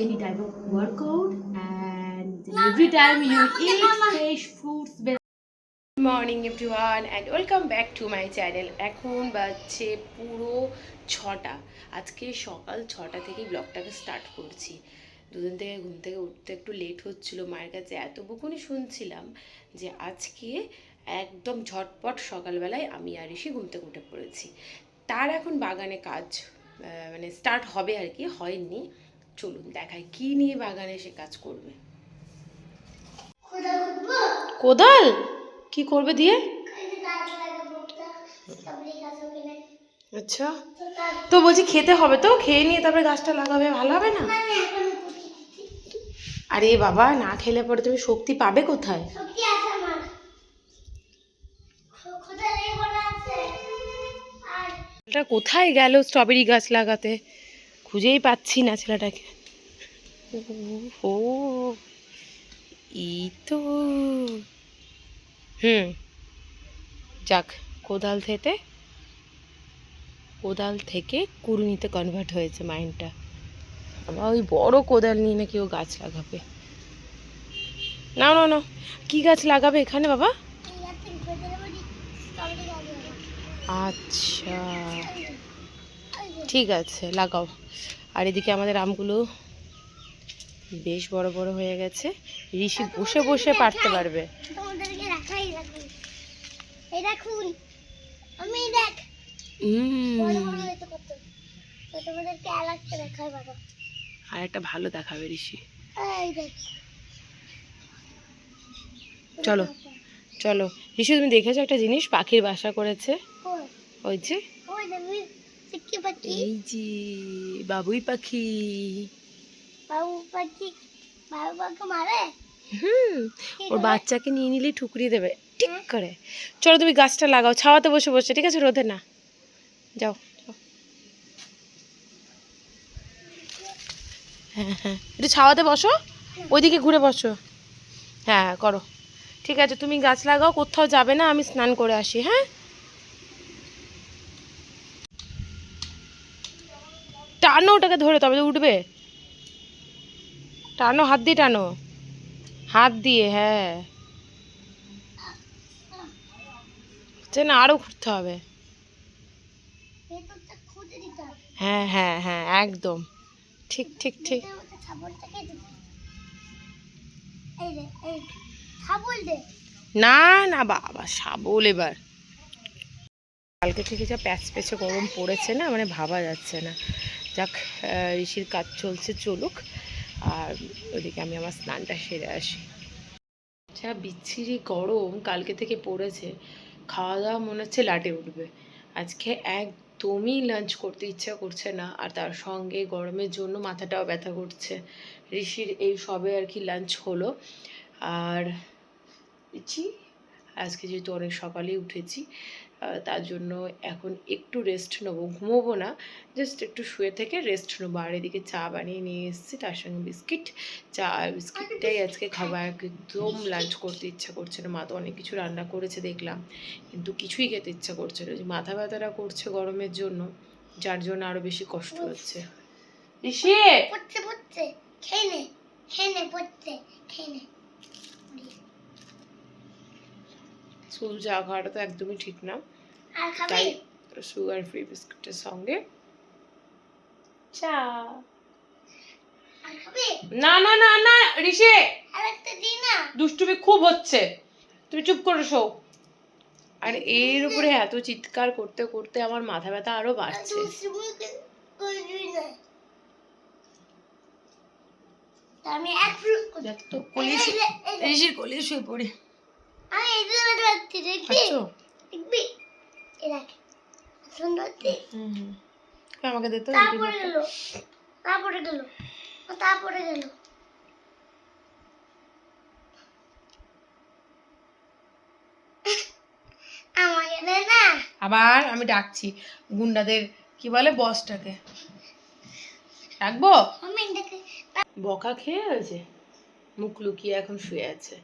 any type of workout and every time you eat fresh fruits. Good morning everyone and welcome back to my channel. এখন বাজছে পুরো 6টা। আজকে সকাল 6টা থেকেই ব্লগটাকে স্টার্ট করছি। দুদিন থেকে ঘুম থেকে উঠতে একটু লেট হচ্ছিল, মায়ের কাছে এত বকুনি শুনছিলাম যে আজকে একদম ঝটপট সকালবেলায় আমি আর ঋষি ঘুম থেকে উঠে পড়েছি। তার এখন বাগানে কাজ মানে স্টার্ট হবে আর কি, হয়নি। চলুন দেখাই কি নিয়ে বাগানে সে কাজ করবে। কোদাল কি করবে দিয়ে? আচ্ছা, তো বলছি খেতে হবে, তো খেয়ে নিয়ে তারপরে গাছটা লাগাবে, ভালো হবে না? আরে বাবা, না খেলে পরে তুমি শক্তি পাবে কোথায়? এটা কোথায় গেল স্ট্রবেরি গাছ লাগাতে? খুঁজেই পাচ্ছি না ছেলেটাকে। ও এই তো যাক, কোদাল থেকে কুড়ুনিতে কনভার্ট হয়েছে মাইন্ডটা। আমার ওই বড় কোদাল নিয়ে নাকি ও গাছ লাগাবে। না না না, কি গাছ লাগাবে এখানে বাবা? আচ্ছা ঠিক আছে, লাগাও। আর এদিকে আমাদের আমগুলো বেশ বড় বড় হয়ে গেছে, ঋষি বসে বসে পারতে পারবে। আর একটা ভালো দেখাবে ঋষি। চলো চলো ঋষি, তুমি দেখেছো একটা জিনিস? পাখির বাসা করেছে ওই যে, এই যে বাবুই পাখি। ওর বাচ্চাকে নিয়ে নিলেই ঠুকরিয়ে দেবে ঠিক করে। চলো তুমি গাছটা লাগাও, ছাওয়াতে বসে বসে, ঠিক আছে? রোদে না, যাও। হ্যাঁ হ্যাঁ, একটু ছাওয়াতে বসো, ওইদিকে ঘুরে বসো। হ্যাঁ করো, ঠিক আছে। তুমি গাছ লাগাও, কোথাও যাবে না, আমি স্নান করে আসি। হ্যাঁ, টানো ওটাকে ধরে, তবে তো উঠবে। টানো, হাত দিয়ে টানো, হাত দিয়ে। হ্যাঁ, না আরো ঘুরতে হবে। হ্যাঁ হ্যাঁ হ্যাঁ, একদম ঠিক ঠিক ঠিক। না না বাবা, শাবল এবার। কালকে থেকে যা প্যাচ প্যাচে গরম পড়েছে না, মানে ভাবা যাচ্ছে না। যাক, ঋষির কাজ চলছে, চলুক। আর ওইদিকে আমি আমার স্নানটা সেরে আসি। যা বিচ্ছিরি গরম কালকে থেকে পড়েছে, খাওয়া দাওয়া মনে হচ্ছে লাটে উঠবে। আজকে একদমই লাঞ্চ করতে ইচ্ছা করছে না, আর তার সঙ্গে গরমের জন্য মাথাটাও ব্যথা করছে। ঋষির এই সবে আর কি লাঞ্চ হলো। আর আজকে যেহেতু অনেক সকালেই উঠেছি, তার জন্য এখন একটু রেস্ট নেবো, ঘুমোবো না, জাস্ট একটু শুয়ে থেকে রেস্ট নেবো। আর এদিকে চা বানিয়ে নিয়ে এসেছি, তার সঙ্গে বিস্কিট। চা আর বিস্কিটটাই আজকে খাবার। একদম লাঞ্চ করতে ইচ্ছা করছে না। মা তো অনেক কিছু রান্না করেছে দেখলাম, কিন্তু কিছুই খেতে ইচ্ছা করছে না। যে মাথা ব্যথাটা করছে গরমের জন্য, যার জন্য আরো বেশি কষ্ট হচ্ছে। ঋষি স্কুল চা খাওয়াটা তো একদমই ঠিক না, তাই সুগার ফ্রি বিস্কুটের সঙ্গে চা। না না না না ঋষি, দুষ্টুমি খুব হচ্ছে, তুমি চুপ করে শো। আর এর উপরে এত চিৎকার করতে করতে আমার মাথা ব্যথা আরো বাড়ছে। আমি তো ঋষির কোলে শুয়ে পড়ে। আমাকে দে তো। তারপরে গেল আবার আমি ডাকছি গুন্ডাদের, কি বলে, বসটাকে ডাকবো। বকা খেয়ে হয়েছে, মুখ লুকিয়ে এখন শুয়ে আছে।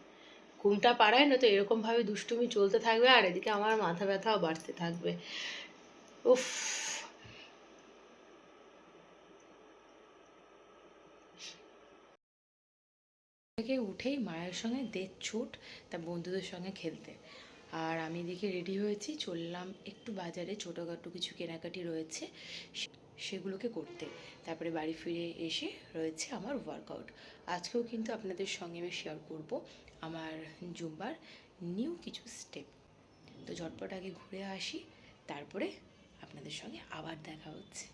ঘুমটা পাড়ায় না তো এরকম ভাবে দুষ্টুমি চলতে থাকবে, আর এদিকে আমার মাথা ব্যথাও বাড়তে থাকবে। উফ, থেকে উঠেই মায়ের সঙ্গে ছুট তার বন্ধুদের সঙ্গে খেলতে। আর আমি এদিকে রেডি হয়েছি, চললাম একটু বাজারে, ছোটোখাটো কিছু কেনাকাটি রয়েছে সেগুলোকে করতে। তারপরে বাড়ি ফিরে এসে রয়েছে আমার ওয়ার্কআউট। আজকেও কিন্তু আপনাদের সঙ্গে আমি শেয়ার করব আমার জুম্বার নিউ কিছু স্টেপ। তো ঝটপট আগে ঘুরে আসি, তারপরে আপনাদের সঙ্গে আবার দেখা হচ্ছে।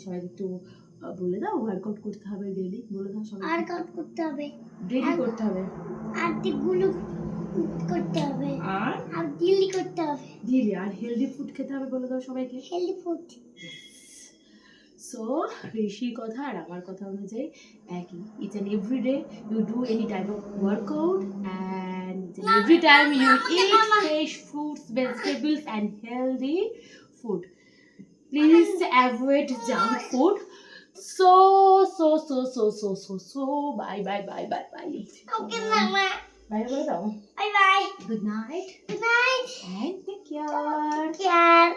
সবাই একটু বলে দাও, ওয়ার্কআউট করতে হবে ডেইলি, বলে দাও সবাই। ওয়ার্কআউট করতে হবে, ডেইলি করতে হবে, আর দিকগুলো করতে হবে, আর ডেইলি করতে হবে, ডেইলি। আর হেলদি ফুড খেতে হবে, বলে দাও সবাইকে। Healthy food. সো ঋষির কথা আর আমার কথা অনুযায়ী একই, each and every day you do any type of workout and every time you eat fresh fruits, vegetables and healthy food. Please avoid junk food. So bye. Okay, Mama. Bye bye. Bye bye. Good night Good night. and take care. Take care.